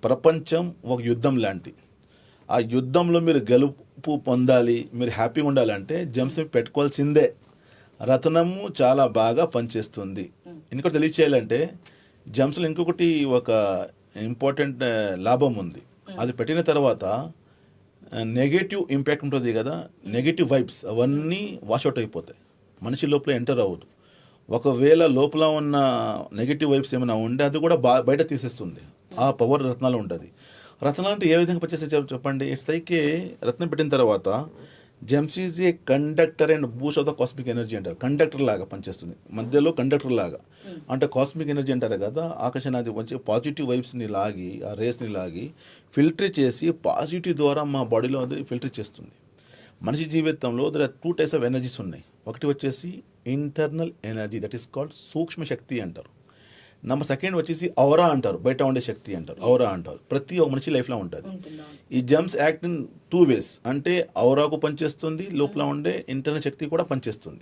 ప్రపంచం ఒక యుద్ధం లాంటి. ఆ యుద్ధంలో మీరు గెలుపు పొందాలి, మీరు హ్యాపీగా ఉండాలంటే జెమ్స్ని పెట్టుకోవాల్సిందే. రత్నము చాలా బాగా పనిచేస్తుంది. ఇంకొకటి తెలియచేయాలంటే జెమ్స్లో ఇంకొకటి ఒక ఇంపార్టెంట్ లాభం ఉంది. అది పెట్టిన తర్వాత నెగటివ్ ఇంపాక్ట్ ఉంటుంది కదా, నెగటివ్ వైబ్స్ అవన్నీ వాషౌట్ అయిపోతాయి, మనిషి లోపల ఎంటర్ అవ్వదు. ఒకవేళ లోపల ఉన్న నెగిటివ్ వైబ్స్ ఏమైనా ఉంటే అది కూడా బయట తీసేస్తుంది. ఆ పవర్ రత్నాలు ఉంటుంది. రత్నాలు అంటే ఏ విధంగా పనిచేస్తే చెప్పండి. ఇట్స్ లైక్ రత్నం పెట్టిన తర్వాత gems is a conductor and boost of the cosmic energy అంటారు. కండక్టర్ లాగా పనిచేస్తుంది, మధ్యలో కండక్టర్ లాగా. అంటే కాస్మిక్ ఎనర్జీ అంటారు కదా, ఆకాశానికి వచ్చి పాజిటివ్ వైబ్స్ని లాగి, ఆ రేస్ని లాగి ఫిల్టర్ చేసి పాజిటివ్ ద్వారా మా బాడీలో అది ఫిల్టర్ చేస్తుంది. మనిషి జీవితంలో there are 2 types of energies ఉన్నాయి. ఒకటి వచ్చేసి internal energy, that is called సూక్ష్మ శక్తి అంటారు. సెకండ్ వచ్చేసి ఔరా అంటారు, బయట ఉండే శక్తి అంటారు, ఔరా అంటారు. ప్రతి ఒక్క మనిషి లైఫ్లో ఉంటుంది. ఈ జెమ్స్ యాక్ట్ ఇన్ 2 ways. అంటే ఔరాకు పనిచేస్తుంది, లోపల ఉండే ఇంటర్నల్ శక్తి కూడా పనిచేస్తుంది.